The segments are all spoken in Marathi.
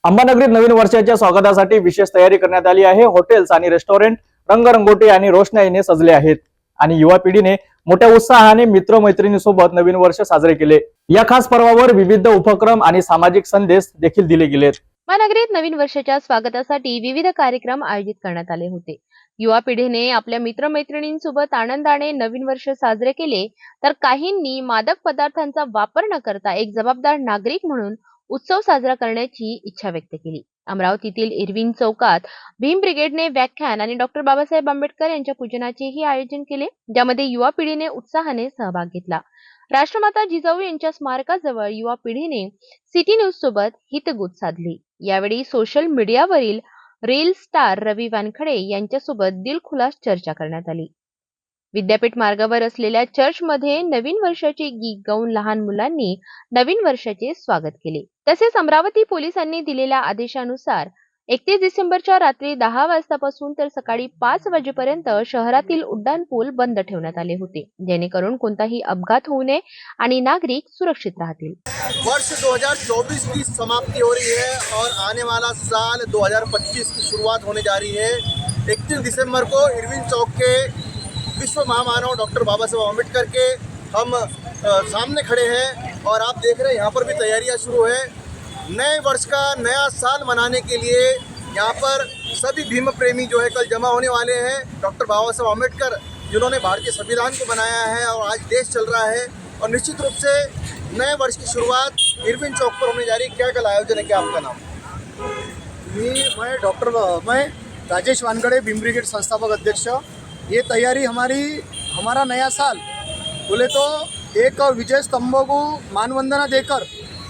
अंबानगरीत नवीन वर्षाच्या स्वागतासाठी विशेष तयारी करण्यात आली आहे। हॉटेल्स आणि रेस्टॉरंट रंगरंगोटी आणि रोषणाईने सजले आहेत आणि युवा पिढीने मोठ्या उत्साहाने मित्रमैत्रिणींसोबत नवीन वर्ष साजरे केले। या खास पर्वावर विविध उपक्रम आणि सामाजिक संदेश देखील दिले गेलेत। अंबानगरीत नवीन वर्षाच्या स्वागतासाठी विविध कार्यक्रम आयोजित करण्यात आले होते। युवा पिढीने आपल्या मित्रमैत्रिणींसोबत आनंदाने नवीन वर्ष साजरे केले, तर काहींनी मादक पदार्थांचा वापर न करता एक जबाबदार नागरिक म्हणून उत्सव साजरा करण्याची इच्छा व्यक्त केली। अमरावतीतील इरविन चौकात भीम ब्रिगेडने व्याख्यान आणि डॉक्टर बाबासाहेब आंबेडकर यांच्या पूजनाचेही आयोजन केले, ज्यामध्ये युवा पिढीने उत्साहाने सहभाग घेतला। राष्ट्रमाता जिजाऊ यांच्या स्मारकाजवळ युवा पिढीने सिटी न्यूज सोबत हितगुज साधली। यावेळी सोशल मीडियावरील रील स्टार रवी वानखडे यांच्यासोबत दिलखुलास चर्चा करण्यात आली। विद्यापीठ मार्गावर असलेल्या चर्चमध्ये नवीन वर्षाचे गीत गाऊन लहान मुलांनी नवीन वर्षाचे स्वागत केले। तसेच अमरावती पोलिसांनी दिलेल्या आदेशानुसार 31 डिसेंबरच्या रात्री 10 वाजतापासून तर सकाळी 5 वाजेपर्यंत शहरातील उड्डाणपूल बंद ठेवण्यात आले होते, जेणेकरून कोणताही अपघात होऊ नये आणि नागरिक सुरक्षित राहतील। वर्ष 2024 की समाप्ति हो रही है और आने वाला साल 2025 की शुरुआत होने जा रही है। 31 दिसंबर को इरविन चौक के विश्व महामानव डॉक्टर बाबा साहेब आम्बेडकर के हम सामने खड़े हैं और आप देख रहे हैं यहाँ पर भी तैयारियाँ शुरू है। नए वर्ष का नया साल मनाने के लिए यहाँ पर सभी भीम प्रेमी जो है कल जमा होने वाले हैं। डॉक्टर बाबा साहेब आम्बेडकर जिन्होंने भारतीय संविधान को बनाया है और आज देश चल रहा है, और निश्चित रूप से नए वर्ष की शुरुआत इरविन चौक पर होने जा रही है। क्या कल आयोजन है, क्या आपका नाम? मैं राजेश वानखड़े भीम ब्रिगेड संस्थापक अध्यक्ष। ये तैयारी हमारा नया साल बोले तो एक विजय स्तंभ को मानवंदना देकर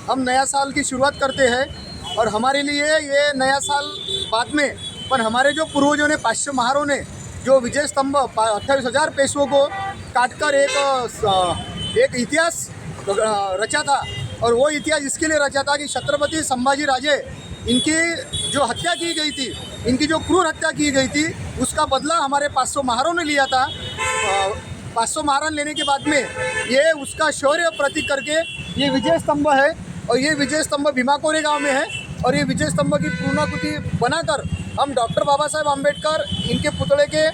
हम नया साल की शुरुआत करते हैं। और हमारे लिए ये नया साल बाद में, पर हमारे जो पूर्वजों ने, पाश्य महारों ने जो विजय स्तंभ 28,000 पेशवों को काटकर एक इतिहास रचा था, और वो इतिहास इसके लिए रचा था कि छत्रपति संभाजी राजे इनकी जो हत्या की गई थी, इनकी जो क्रूर हत्या की गई थी, उसका बदला हमारे 500 महारों ने लिया था। 500 महारन लेने के बाद में ये उसका शौर्य प्रतीक करके ये विजय स्तंभ है, और ये विजय स्तंभ भीमा कोरे गांव में है। और ये विजय स्तंभ की पूर्णाकृति बनाकर हम डॉक्टर बाबा साहेब आम्बेडकर इनके पुतले के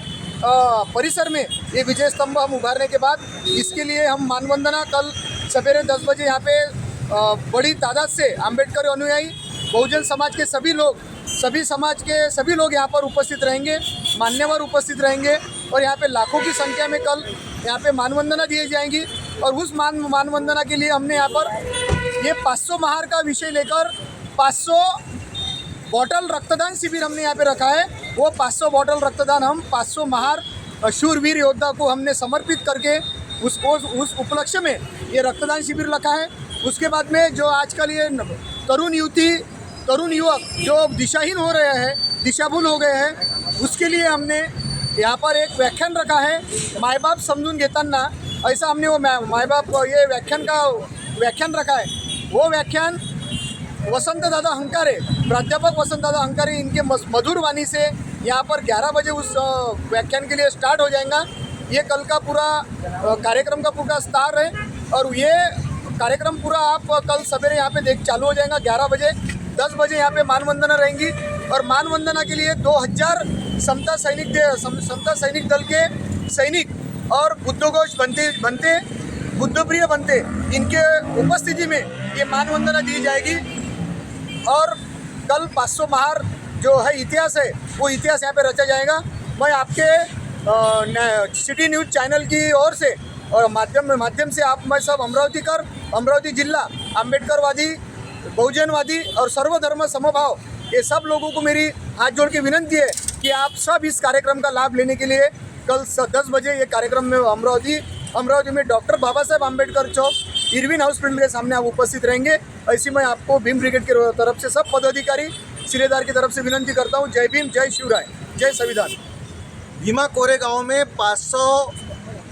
परिसर में ये विजय स्तंभ हम उभारने के बाद इसके लिए हम मानवंदना कल सवेरे 10 बजे यहाँ पे बड़ी तादाद से आम्बेडकर अनुयायी, बहुजन समाज के सभी लोग, सभी समाज के सभी लोग यहाँ पर उपस्थित रहेंगे, मान्यवर उपस्थित रहेंगे, और यहाँ पे लाखों की संख्या में कल यहाँ पे मानवंदना दी जाएंगी। और उस मानवंदना के लिए हमने यहाँ पर ये 500 महार का विषय लेकर 500 बॉटल रक्तदान शिविर हमने यहाँ पे रखा है। वो 500 बॉटल रक्तदान हम 500 महार शूरवीर योद्धा को हमने समर्पित करके उस उपलक्ष्य में ये रक्तदान शिविर रखा है। उसके बाद में जो आजकल ये तरुण युवक जो दिशाहीन हो रहे हैं, दिशाभूल हो गए हैं, उसके लिए हमने यहाँ पर एक व्याख्यान रखा है, माय बाप समजून घेताना। ऐसा हमने वो माय बाप ये व्याख्यान रखा है। वो व्याख्यान वसंत दादा हंकारे, प्राध्यापक वसंत दादा हंकारे, इनके मधुर वाणी से यहाँ पर 11 बजे उस व्याख्यान के लिए स्टार्ट हो जाएगा। ये कल का पूरा कार्यक्रम का पूरा स्टार है, और ये कार्यक्रम पूरा आप कल सवेरे यहाँ पे चालू हो जाएगा 11 बजे। 10 बजे यहाँ पे मानवंदना रहेंगी, और मानवंदना के लिए 2000 समता सैनिक दल के सैनिक और बुद्धघोष बनते बुद्धप्रिय बनते, इनके उपस्थिति में ये मानवंदना दी जाएगी। और कल 500 महार जो है इतिहास है, वो इतिहास यहाँ पे रचा जाएगा। मैं आपके सिटी न्यूज़ चैनल की ओर से और माध्यम से मैं सब अमरावती जिला आम्बेडकरवादी, बहुजनवादी और सर्वधर्म समभाव ये सब लोगों को मेरी हाथ जोड़ के विनंती है कि आप सब इस कार्यक्रम का लाभ लेने के लिए कल 10 बजे ये कार्यक्रम में अमरावती में डॉक्टर बाबा साहेब आम्बेडकर चौक इरविन हॉस्पिटल के सामने आप उपस्थित रहेंगे। ऐसी मैं आपको भीम ब्रिगेड की तरफ से सब पदाधिकारी सिलेदार की तरफ से विनंती करता हूँ। जय भीम, जय शिवराय, जय संविधान। भीमा कोरे गांव में 500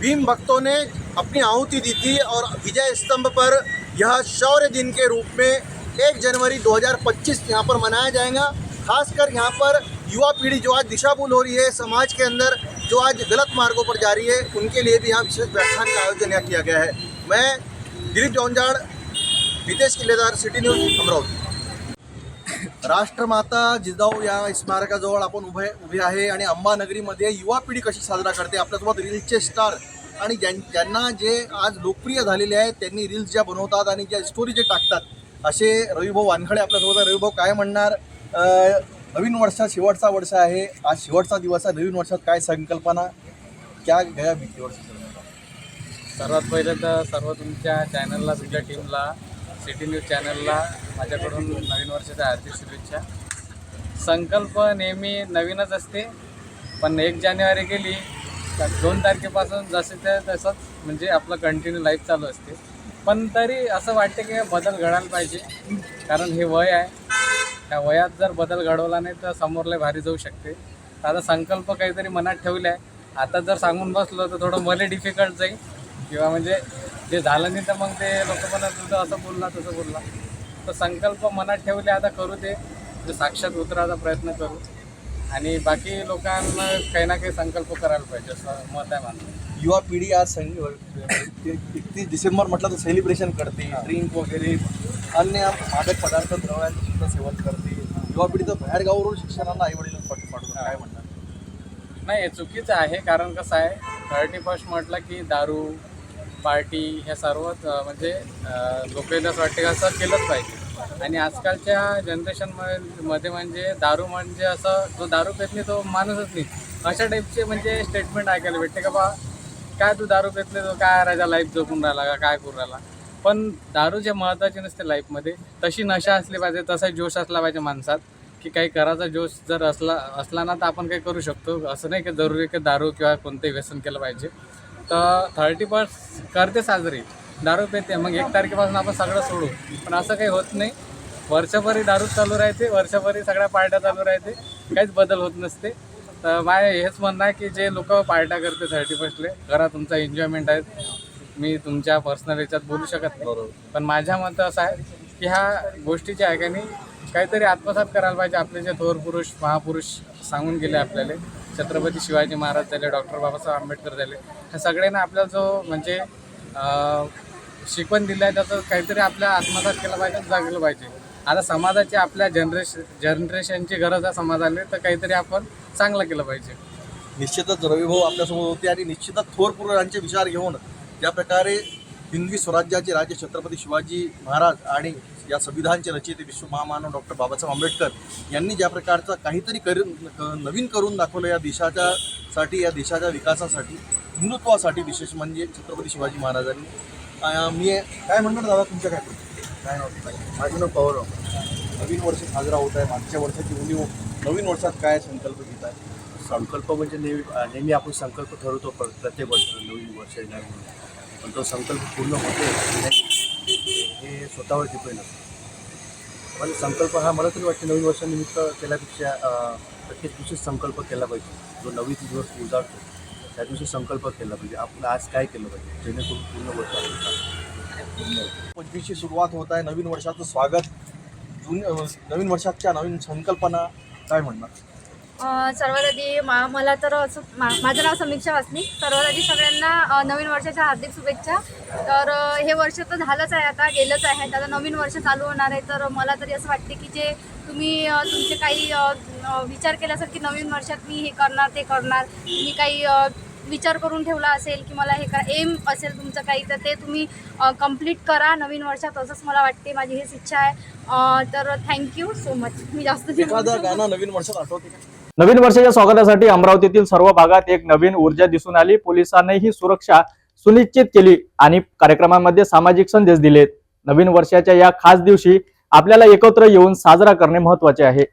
भीम भक्तों ने अपनी आहुति दी थी, और विजय स्तंभ पर यह शौर्य दिन के रूप में 1 जनवरी 2025 यहाँ पर मनाया जाएगा। खासकर यहाँ पर युवा पीढ़ी जो आज दिशाभूल हो रही है, समाज के अंदर जो आज गलत मार्गों पर जा रही है, उनके लिए भी यहाँ विशेष व्याख्यान का आयोजन यहाँ किया गया है। मैं दिलीप जौनजाड़, हितेश किल्लेदार, सिटी न्यूज़ अमरावती। राष्ट्रमाता जिजाऊ या स्मारकाजवळ आपण उभे आहे आणि अंबानगरीमध्ये युवा पिढी कशी साजरा करते. आपल्यासोबत रील्सचे स्टार आणि ज्यांना जे आज लोकप्रिय झालेले आहेत त्यांनी रील्स ज्या बनवतात आणि ज्या स्टोरी जे टाकतात असे रविभाऊ वानखडे आपल्यासोबत आहे. रविभाऊ, काय म्हणणार? नवीन वर्षात शेवटचा वर्ष आहे, आज शेवटचा दिवस आहे. नवीन वर्षात काय संकल्पना, क्या गया बीती वर्ष? सर्वात पहिले तर सर्व तुमच्या चॅनलला, तुमच्या टीमला, सिटी न्यूज चॅनलला माझ्याकडून नवीन वर्षाच्या हार्दिक शुभेच्छा. संकल्प नेहमी नवीनच असते, पण 1 जानेवारी गेली तर 2 तारखेपासून जसे ते तसंच म्हणजे आपलं कंटिन्यू लाईफ चालू असते. पण तरी असं वाटते की बदल घडायला पाहिजे, कारण हे वय आहे. त्या वयात जर बदल घडवला नाही तर समोरला भारी जाऊ शकते. तर आता संकल्प काहीतरी मनात ठेवले आहे. आता जर सांगून बसलो तर थोडं मला डिफिकल्ट जाईल, किंवा म्हणजे जे झालं नाही तर मग ते लोक म्हणत तुझं असं बोलला तसं बोलला. तर संकल्प मनात ठेवले, आता करू ते साक्षात उतरायचा प्रयत्न करू. आणि बाकी लोकांना काही ना काही संकल्प करायला पाहिजे असं मत आहे माझं. युवा पिढी आज 31 डिसेंबर म्हटलं तर सेलिब्रेशन करते, ड्रिंक वगैरे अन्य मादक पदार्थ द्रव्यांचं सुद्धा सेवन करते. युवा पिढी तर बाहेर गावावरून शिक्षणाला आईवडील पाठवतात, काय म्हणतात? नाही, हे चुकीचं आहे. कारण कसं आहे, 31 म्हटलं की दारू पार्टी ह्या सर्वच म्हणजे लोकांना असं वाटते का असं केलंच पाहिजे. आणि आजकालच्या जनरेशनमध्ये म्हणजे दारू म्हणजे असं जो दारू पेत नाही तो माणूसच नाही, अशा टाईपचे म्हणजे स्टेटमेंट ऐकायला भेटते का बा काय तू दारू पेत नाही, तो काय राजा लाईफ जगून राहिला का, काय करून राहिला. पण दारू जे महत्त्वाची नसते लाईफमध्ये, तशी नशा असली पाहिजे, तसा जोश असला पाहिजे माणसात, की काही करायचा जोश जर असला ना तर आपण काही करू शकतो. असं नाही की जरुरी की दारू किंवा कोणतंही व्यसन केलं पाहिजे. तर 31 करते साजरी, दारू पेते, मग 1 तारखेपासून आपण सगळं सोडू. पण असं काही होत नाही. वर्षभरी दारू चालू राहते, वर्षभरी सगळ्या पार्ट्या चालू राहते, काहीच बदल होत नसते. तर माझं हेच म्हणणं आहे की जे लोक पार्ट्या करते 31ले, करा, तुमचा एन्जॉयमेंट आहे. मी तुमच्या पर्सनल याच्यात बोलू शकत नाही, पण माझ्या मतं असं आहे की ह्या गोष्टीच्या आहे का नाही काहीतरी आत्मसात करायला पाहिजे. आपले जे थोर पुरुष महापुरुष सांगून गेले आपल्याला, छत्रपती शिवाजी महाराज झाले, डॉक्टर बाबासाहेब आंबेडकर झाले, ह्या सगळ्यांना आपल्याला जो म्हणजे शिकवण दिलं आहे त्याचं काहीतरी आपल्या आत्मसात केलं पाहिजे, जागलं पाहिजे. आता समाजाची आपल्या जनरेशनची गरज आहे समाजाला, तर काहीतरी आपण चांगलं केलं पाहिजे. निश्चितच रविभाऊ आपल्यासमोर होते आणि निश्चितच थोर पुरुषांचे विचार घेऊन ज्या प्रकारे हिंदवी स्वराज्याचे राजे छत्रपती शिवाजी महाराज आणि या संविधानचे रचयिते विश्व महामानव डॉक्टर बाबासाहेब आंबेडकर यांनी ज्या प्रकारचं काहीतरी नवीन करून दाखवलं या देशाच्यासाठी, या देशाच्या विकासासाठी, हिंदुत्वासाठी, विशेष म्हणजे छत्रपती शिवाजी महाराजांनी. मी काय म्हणणार दादा, तुमच्या काय नव्हतं? माझं नाव पवार. नवीन वर्ष साजरा होत आहे, मागच्या वर्षाची उणीव, नवीन वर्षात काय संकल्प घेत आहे? संकल्प म्हणजे नेहमी आपण संकल्प ठरवतो प्रत्येक वर्ष नवीन वर्ष येणार म्हणून, पण तो संकल्प पूर्ण होतो हे स्वतःवर डिपेंड असतो. पण संकल्प हा मला तरी वाटते नवीन वर्षानिमित्त केल्यापेक्षा प्रत्येक दिवशी संकल्प केला पाहिजे. जो नवीन दिवस उजाडतो त्या दिवशी संकल्प केला पाहिजे, आपण आज काय केलं पाहिजे जेणेकरून पूर्ण वर्ष आपलं 25ची सुरुवात होत आहे, नवीन वर्षाचं स्वागत, नवीन वर्षाच्या नवीन संकल्पना, काय म्हणणार? सर्वात आधी मला तर असं माझं नाव समीक्षा वासनिक. सर्वात आधी सगळ्यांना नवीन वर्षाच्या हार्दिक शुभेच्छा. तर हे वर्ष तर झालंच आहे, आता गेलंच आहे, आता नवीन वर्ष चालू होणार आहे. तर मला तरी असं वाटते की जे तुम्ही तुमचे काही विचार केला असेल की नवीन वर्षात मी हे करणार ते करणार, तुम्ही काही विचार करून ठेवला असेल की मला हे एम असेल तुमचं काही, तर ते तुम्ही कंप्लीट करा नवीन वर्षात, असंच मला वाटते, माझी हीच इच्छा आहे. तर थँक्यू सो मच. मी जास्त एखादं गाणं नवीन वर्षात आठवते का? नवीन वर्षाच्या स्वागतासाठी अमरावतीतील सर्व भागात एक नवीन ऊर्जा दिसून आली. पोलिसांनीही सुरक्षा सुनिश्चित केली आणि कार्यक्रमांमध्ये सामाजिक संदेश दिलेत. नवीन वर्षाच्या या खास दिवशी आपल्याला एकत्र येऊन साजरा करणे महत्त्वाचे आहे.